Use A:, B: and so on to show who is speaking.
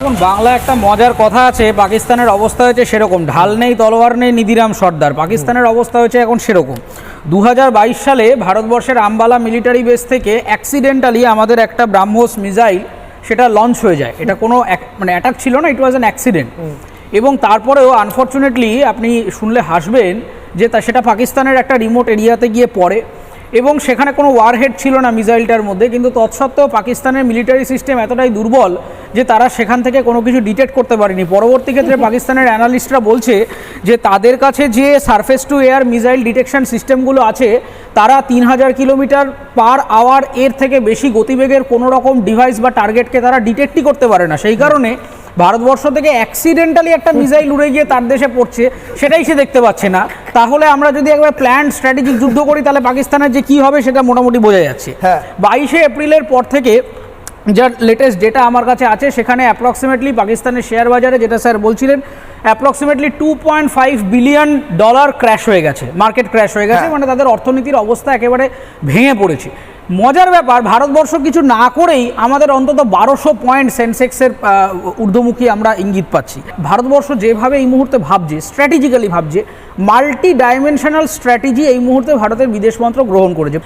A: এখন বাংলা একটা মজার কথা আছে, পাকিস্তানের অবস্থা হয়েছে সেরকম, ঢাল নেই তলোয়ার নেই নিধিরাম সর্দার। পাকিস্তানের অবস্থা হয়েছে এখন সেরকম। 2022 সালে ভারতবর্ষের আম্বালা মিলিটারি বেস থেকে অ্যাক্সিডেন্টালি আমাদের একটা ব্রাহ্মোস মিসাইল সেটা লঞ্চ হয়ে যায়। এটা কোনো মানে অ্যাটাক ছিল না, ইট ওয়াজ অ্যান অ্যাক্সিডেন্ট। এবং তারপরেও আনফর্চুনেটলি আপনি শুনলে হাসবেন যে সেটা পাকিস্তানের একটা রিমোট এরিয়াতে গিয়ে পড়ে এবং সেখানে কোনো ওয়ারহেড ছিল না মিসাইলটার মধ্যে, কিন্তু তৎসত্ত্বেও পাকিস্তানের মিলিটারি সিস্টেম এতটাই দুর্বল যে তারা সেখান থেকে কোনো কিছু ডিটেক্ট করতে পারেনি। পরবর্তী ক্ষেত্রে পাকিস্তানের অ্যানালিস্টরা বলছে যে তাদের কাছে যে surface to air missile detection সিস্টেমগুলো আছে তারা 3000 কিলোমিটার পার আওয়ার এর থেকে বেশি গতিবেগের কোনো রকম ডিভাইস বা টার্গেটকে তারা ডিটেক্টই করতে পারে না। সেই কারণে ভারতবর্ষ থেকে অ্যাক্সিডেন্টালি একটা মিসাইল উড়ে গিয়ে তার দেশে পড়ছে, সেটাই সে দেখতে পাচ্ছে না। তাহলে আমরা যদি একবার প্ল্যান স্ট্র্যাটেজিক যুদ্ধ করি তাহলে পাকিস্তানের যে কী হবে সেটা মোটামুটি বোঝা যাচ্ছে। 22 এপ্রিলের পর থেকে যার লেটেস্ট ডেটা আমার কাছে আছে সেখানে অ্যাপ্রক্সিমেটলি পাকিস্তানের শেয়ার বাজারে, যেটা স্যার বলছিলেন, অ্যাপ্রক্সিমেটলি $2.5 বিলিয়ন ক্র্যাশ হয়ে গেছে, মার্কেট ক্র্যাশ হয়ে গেছে। মানে তাদের অর্থনীতির অবস্থা একেবারে ভেঙে পড়েছে। মজার ব্যাপার, ভারতবর্ষ কিছু না করেই আমাদের অন্তত 1200 পয়েন্ট সেন্সেক্সের ঊর্ধ্বমুখী আমরা ইঙ্গিত পাচ্ছি। ভারতবর্ষ যেভাবে এই মুহূর্তে ভাবছে, স্ট্র্যাটেজিক্যালি ভাবছে, মাল্টি ডাইমেনশনাল স্ট্র্যাটেজি এই মুহূর্তে ভারতের বিদেশ মন্ত্রক গ্রহণ করেছে।